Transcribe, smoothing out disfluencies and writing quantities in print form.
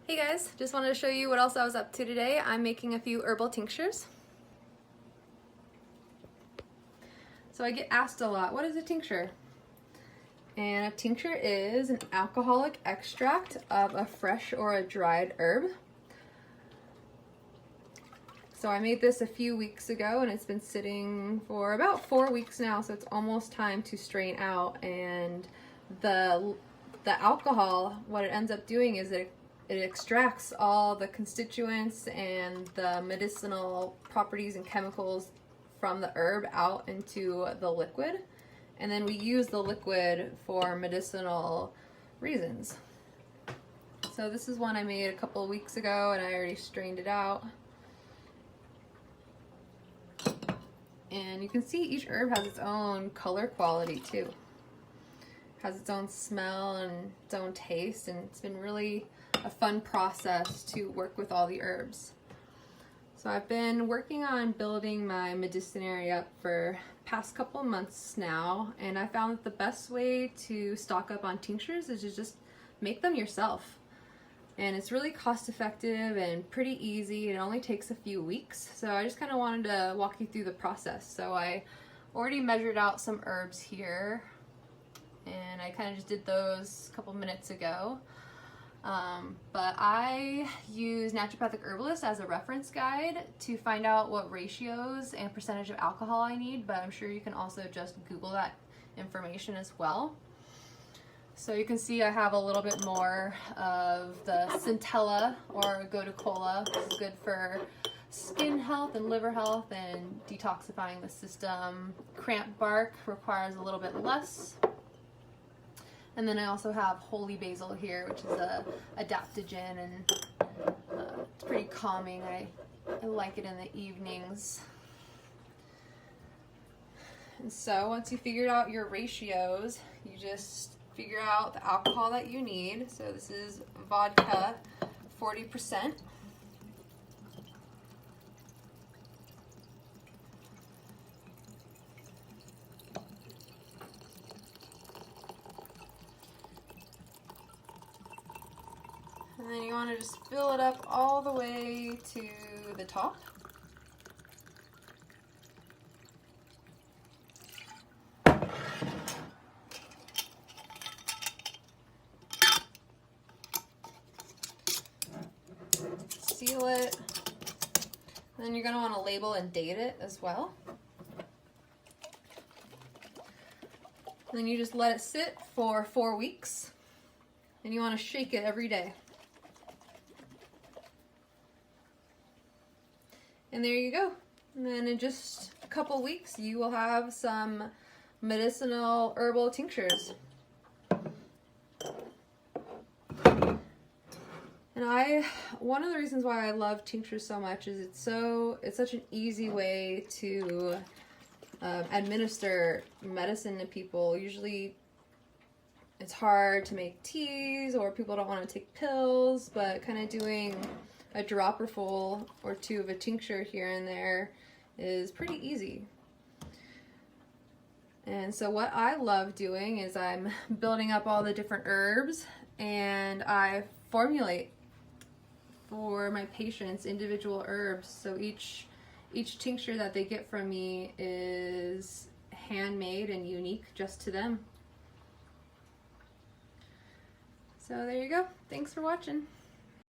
Hey guys, just wanted to show you what else I was up to today. I'm making a few herbal tinctures. So I get asked a lot, what is a tincture? And a tincture is an alcoholic extract of a fresh or a dried herb. So I made this a few weeks ago and it's been sitting for about 4 weeks now, so it's almost time to strain out. And the alcohol, what it ends up doing is it extracts all the constituents and the medicinal properties and chemicals from the herb out into the liquid, and then we use the liquid for medicinal reasons. So this is one I made a couple of weeks ago and I already strained it out. And you can see each herb has its own color quality too. It has its own smell and its own taste, and it's been really a fun process to work with all the herbs. So I've been working on building my medicinary up for past couple months now, and I found that the best way to stock up on tinctures is to just make them yourself. And it's really cost effective and pretty easy. It only takes a few weeks. So I just kind of wanted to walk you through the process. So I already measured out some herbs here, and I kind of just did those a couple minutes ago. But I use Naturopathic Herbalist as a reference guide to find out what ratios and percentage of alcohol I need, but I'm sure you can also just Google that information as well. So you can see I have a little bit more of the centella or gotu kola, which is good for skin health and liver health and detoxifying the system. Cramp bark requires a little bit less. And then I also have holy basil here, which is a adaptogen, and it's pretty calming. I like it in the evenings. And so once you figured out your ratios, you just figure out the alcohol that you need. So this is vodka, 40%. And then you want to just fill it up all the way to the top. Seal it. And then you're going to want to label and date it as well. And then you just let it sit for 4 weeks. And you want to shake it every day. And there you go. And then in just a couple weeks, you will have some medicinal herbal tinctures. And one of the reasons why I love tinctures so much is it's such an easy way to administer medicine to people. Usually it's hard to make teas, or people don't want to take pills, but kind of doing a dropperful or two of a tincture here and there is pretty easy. And so what I love doing is I'm building up all the different herbs, and I formulate for my patients individual herbs. So each tincture that they get from me is handmade and unique just to them. So there you go. Thanks for watching.